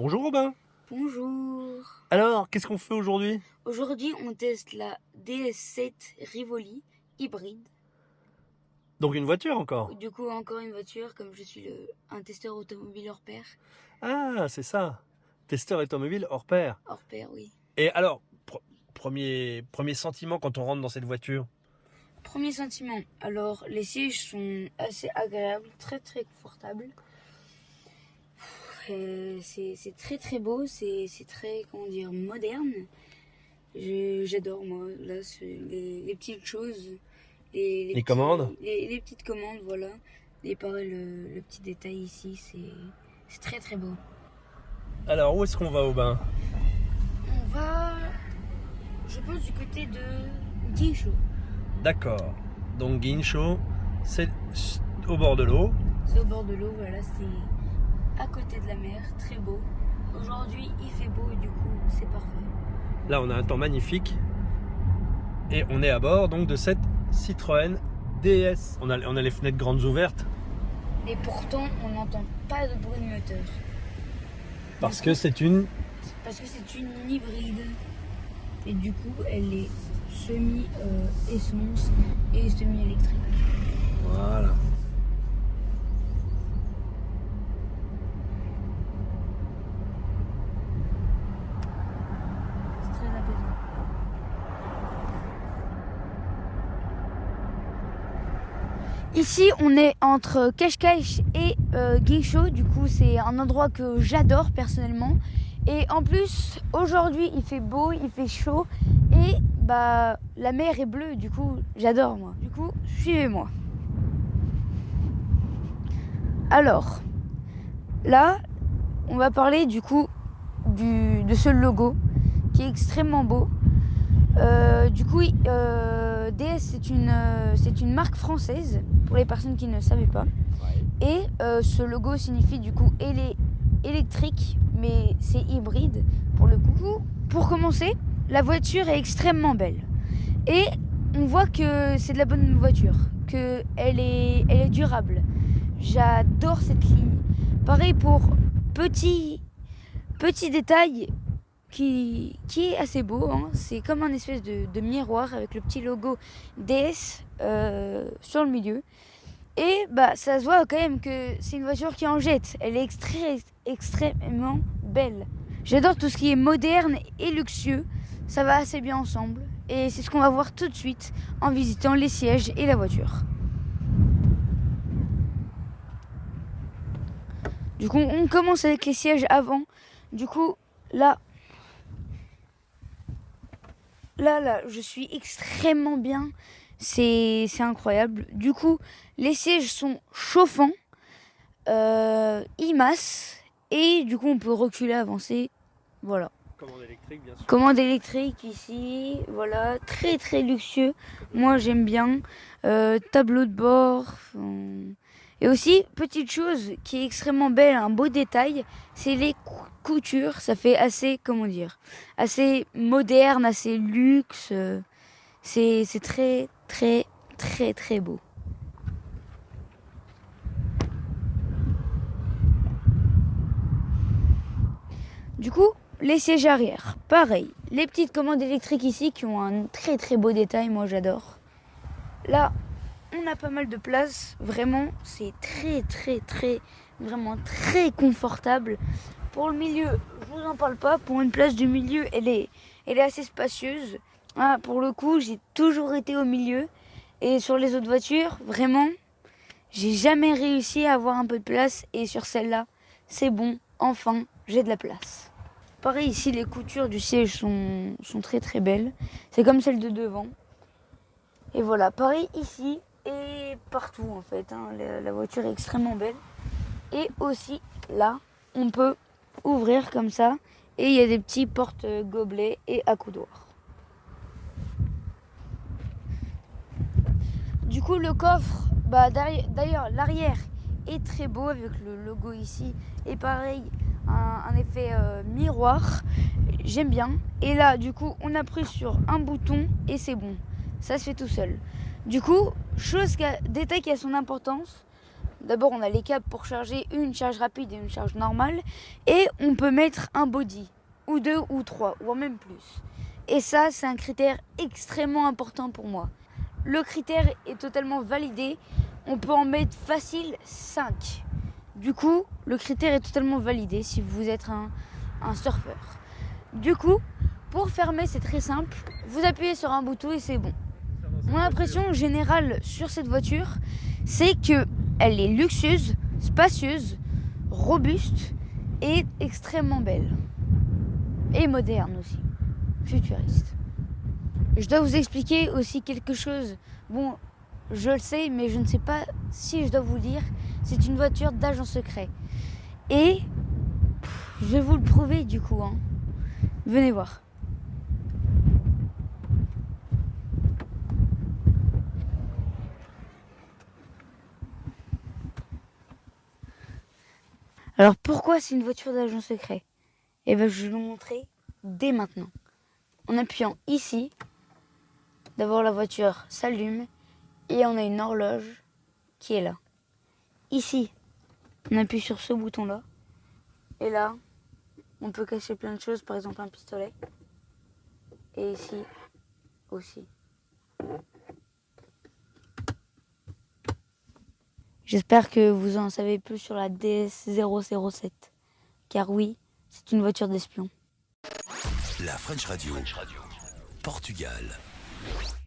Bonjour Robin. Bonjour. Alors, qu'est-ce qu'on fait aujourd'hui? Aujourd'hui, on teste la DS7 Rivoli hybride. Donc une voiture encore? Du coup, encore une voiture, comme je suis un testeur automobile hors pair. Ah, c'est ça. Testeur automobile hors pair. Hors pair, oui. Et alors, premier sentiment quand on rentre dans cette voiture? Premier sentiment. Alors, les sièges sont assez agréables, très très confortables. C'est très très beau, c'est très, comment dire, moderne. J'adore, moi, là, les petites choses. Les commandes? Les petites commandes, voilà. Et pareil, le petit détail ici, c'est très très beau. Alors, où est-ce qu'on va, Aubin? On va, je pense, du côté de Guinchot. D'accord. Donc Guinchot, c'est au bord de l'eau. C'est au bord de l'eau, voilà, c'est à côté de la mer, très beau. Aujourd'hui, il fait beau et du coup, c'est parfait. Là, on a un temps magnifique. Et on est à bord donc de cette Citroën DS. On a les fenêtres grandes ouvertes. Et pourtant, on n'entend pas de bruit de moteur. Parce que c'est une... Parce que c'est une hybride. Et du coup, elle est semi-essence et semi-électrique. Voilà. C'est très apaisant. Ici, on est entre Cascais et Guinchot. Du coup, c'est un endroit que j'adore personnellement. Et en plus, aujourd'hui, il fait beau, il fait chaud. Et bah, la mer est bleue. Du coup, j'adore, moi. Du coup, suivez-moi. Alors, là, on va parler du coup de ce logo qui est extrêmement beau. DS c'est une marque française pour les personnes qui ne savaient pas. Ouais. Et ce logo signifie du coup électrique, mais c'est hybride pour le coup. Pour commencer, la voiture est extrêmement belle et on voit que c'est de la bonne voiture, que elle est durable. J'adore cette ligne. Pareil pour petit détail qui est assez beau, hein. C'est comme un espèce de miroir avec le petit logo DS sur le milieu. Et bah ça se voit quand même que c'est une voiture qui en jette. Elle est extrêmement belle. J'adore tout ce qui est moderne et luxueux. Ça va assez bien ensemble. Et c'est ce qu'on va voir tout de suite en visitant les sièges et la voiture. Du coup, on commence avec les sièges avant. Du coup, là, je suis extrêmement bien. C'est incroyable. Du coup, les sièges sont chauffants, IMAS, et du coup, on peut reculer, avancer. Voilà. Commande électrique, bien sûr. Commande électrique ici, voilà, très très luxueux. Moi, j'aime bien. Tableau de bord. Et aussi, petite chose qui est extrêmement belle, un beau détail, c'est les coutures. Ça fait assez, comment dire, assez moderne, assez luxe. C'est très, très, très, très beau. Du coup, les sièges arrière, pareil. Les petites commandes électriques ici qui ont un très, très beau détail, moi j'adore. Là, on a pas mal de place, vraiment, c'est très très très, vraiment très confortable. Pour le milieu, je vous en parle pas, pour une place du milieu, elle est assez spacieuse. Ah, pour le coup, j'ai toujours été au milieu, et sur les autres voitures, vraiment, j'ai jamais réussi à avoir un peu de place, et sur celle-là, c'est bon, enfin, j'ai de la place. Pareil, ici, les coutures du siège sont très très belles, c'est comme celles de devant. Et voilà, pareil ici, et partout en fait, hein. La voiture est extrêmement belle. Et aussi là, on peut ouvrir comme ça et il y a des petits porte-gobelets et accoudoirs. Du coup, le coffre, bah d'ailleurs l'arrière est très beau avec le logo ici et pareil un effet miroir. J'aime bien. Et là, du coup, on appuie sur un bouton et c'est bon. Ça se fait tout seul. Du coup, détail qui a son importance, D'abord, on a les câbles pour charger une charge rapide et une charge normale. Et on peut mettre un body, ou 2 ou 3, ou même plus. Et ça, c'est un critère extrêmement important pour moi. Le critère est totalement validé. On peut en mettre facile 5. Du coup, le critère est totalement validé si vous êtes un surfeur. Du coup, pour fermer, c'est très simple. Vous appuyez sur un bouton et c'est bon. Mon impression générale sur cette voiture, c'est qu'elle est luxueuse, spacieuse, robuste et extrêmement belle. Et moderne aussi, futuriste. Je dois vous expliquer aussi quelque chose. Bon, je le sais, mais je ne sais pas si je dois vous le dire. C'est une voiture d'agent secret. Et je vais vous le prouver du coup. Venez voir. Alors pourquoi c'est une voiture d'agent secret? Eh bien je vais vous montrer dès maintenant. En appuyant ici, d'abord la voiture s'allume et on a une horloge qui est là. Ici, on appuie sur ce bouton-là. Et là, on peut cacher plein de choses, par exemple un pistolet. Et ici aussi. J'espère que vous en savez plus sur la DS007. Car oui, c'est une voiture d'espion. La French Radio, Portugal.